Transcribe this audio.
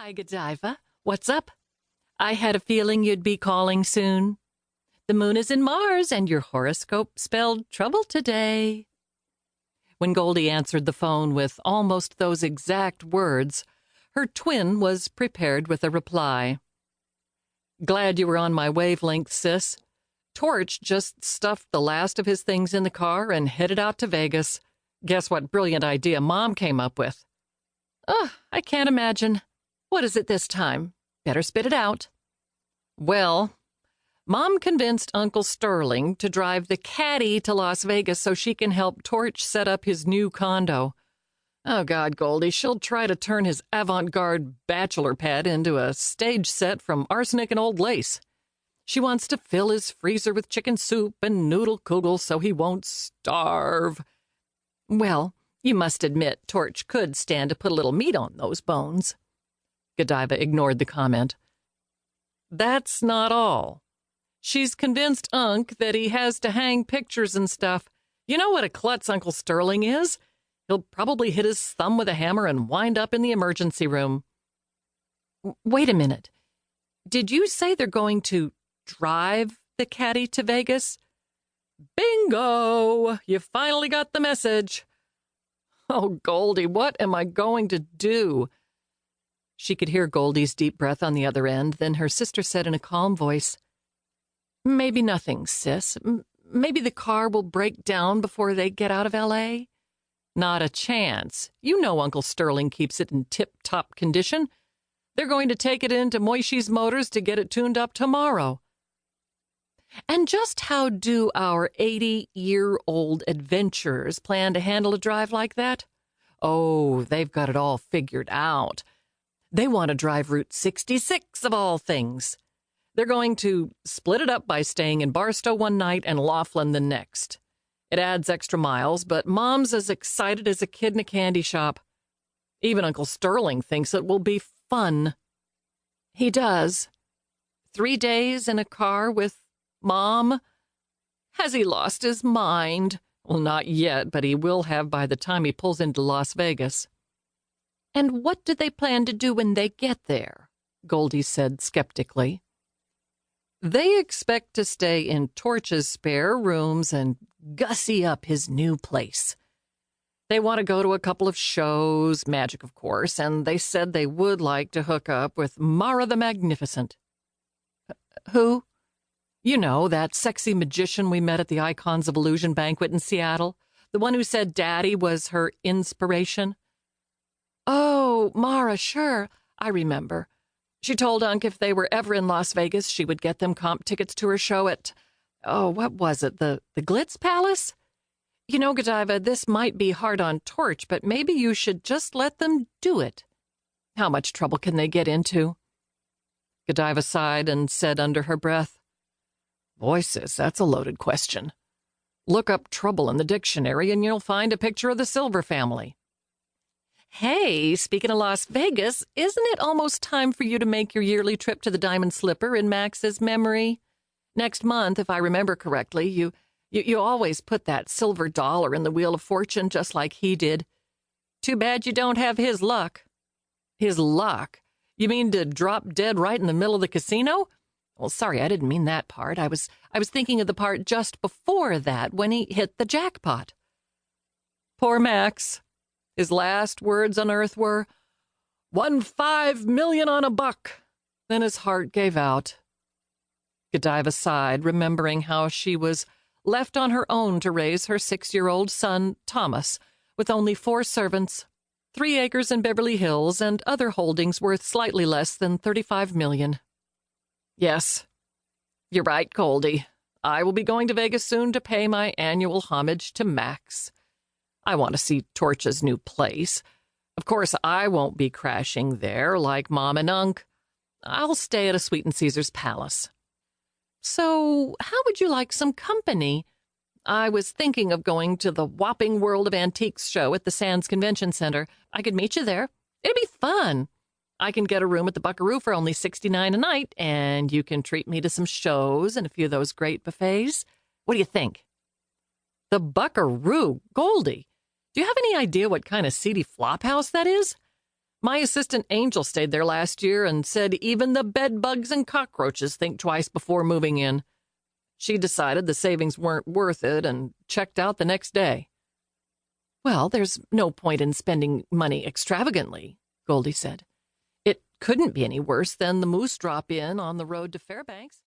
Hi, Godiva. What's up? I had a feeling you'd be calling soon. The moon is in Mars, and your horoscope spelled trouble today. When Goldie answered the phone with almost those exact words, her twin was prepared with a reply. Glad you were on my wavelength, sis. Torch just stuffed the last of his things in the car and headed out to Vegas. Guess what brilliant idea Mom came up with? Oh, I can't imagine. What is it this time? Better spit it out. Well, Mom convinced Uncle Sterling to drive the caddy to Las Vegas so she can help Torch set up his new condo. Oh, God, Goldie, she'll try to turn his avant-garde bachelor pad into a stage set from Arsenic and Old Lace. She wants to fill his freezer with chicken soup and noodle kugel so he won't starve. Well, you must admit Torch could stand to put a little meat on those bones. Godiva ignored the comment. That's not all. She's convinced Unc that he has to hang pictures and stuff. You know what a klutz Uncle Sterling is? He'll probably hit his thumb with a hammer and wind up in the emergency room. Wait a minute. Did you say they're going to drive the caddy to Vegas? Bingo! You finally got the message. Oh, Goldie, what am I going to do? She could hear Goldie's deep breath on the other end, then her sister said in a calm voice, Maybe nothing, sis. Maybe the car will break down before they get out of L.A.? Not a chance. You know Uncle Sterling keeps it in tip-top condition. They're going to take it into Moishy's Motors to get it tuned up tomorrow. And just how do our 80-year-old adventurers plan to handle a drive like that? Oh, they've got it all figured out. They want to drive Route 66 of all things. They're going to split it up by staying in Barstow one night and Laughlin the next. It adds extra miles, but Mom's as excited as a kid in a candy shop. Even Uncle Sterling thinks it will be fun. He does. 3 days in a car with Mom? Has he lost his mind? Well, not yet, but he will have by the time he pulls into Las Vegas. And what do they plan to do when they get there? Goldie said skeptically. They expect to stay in Torch's spare rooms and gussy up his new place. They want to go to a couple of shows, magic of course, and they said they would like to hook up with Mara the Magnificent. Who? You know, that sexy magician we met at the Icons of Illusion banquet in Seattle, the one who said Daddy was her inspiration. Oh, Mara, sure, I remember. She told Unc if they were ever in Las Vegas, she would get them comp tickets to her show at, what was it, the Glitz Palace? You know, Godiva, this might be hard on Torch, but maybe you should just let them do it. How much trouble can they get into? Godiva sighed and said under her breath, Boy, sis, that's a loaded question. Look up trouble in the dictionary and you'll find a picture of the Silver family. Hey, speaking of Las Vegas, isn't it almost time for you to make your yearly trip to the Diamond Slipper in Max's memory? Next month, if I remember correctly, you always put that silver dollar in the Wheel of Fortune just like he did. Too bad you don't have his luck. His luck? You mean to drop dead right in the middle of the casino? Well, sorry, I didn't mean that part. I was thinking of the part just before that when he hit the jackpot. Poor Max. His last words on Earth were, "Won $5 million on a buck." Then his heart gave out. Godiva sighed, remembering how she was left on her own to raise her 6-year-old son, Thomas, with only 4 servants, 3 acres in Beverly Hills, and other holdings worth slightly less than $35 million. Yes, you're right, Goldie. I will be going to Vegas soon to pay my annual homage to Max. I want to see Torch's new place. Of course, I won't be crashing there like Mom and Unc. I'll stay at a Sweet and Caesar's Palace. So, how would you like some company? I was thinking of going to the Whopping World of Antiques show at the Sands Convention Center. I could meet you there. It'd be fun. I can get a room at the Buckaroo for only $69 a night, and you can treat me to some shows and a few of those great buffets. What do you think? The Buckaroo? Goldie, do you have any idea what kind of seedy flophouse that is? My assistant Angel stayed there last year and said even the bed bugs and cockroaches think twice before moving in. She decided the savings weren't worth it and checked out the next day. Well, there's no point in spending money extravagantly, Goldie said. It couldn't be any worse than the Moose Drop Inn on the road to Fairbanks.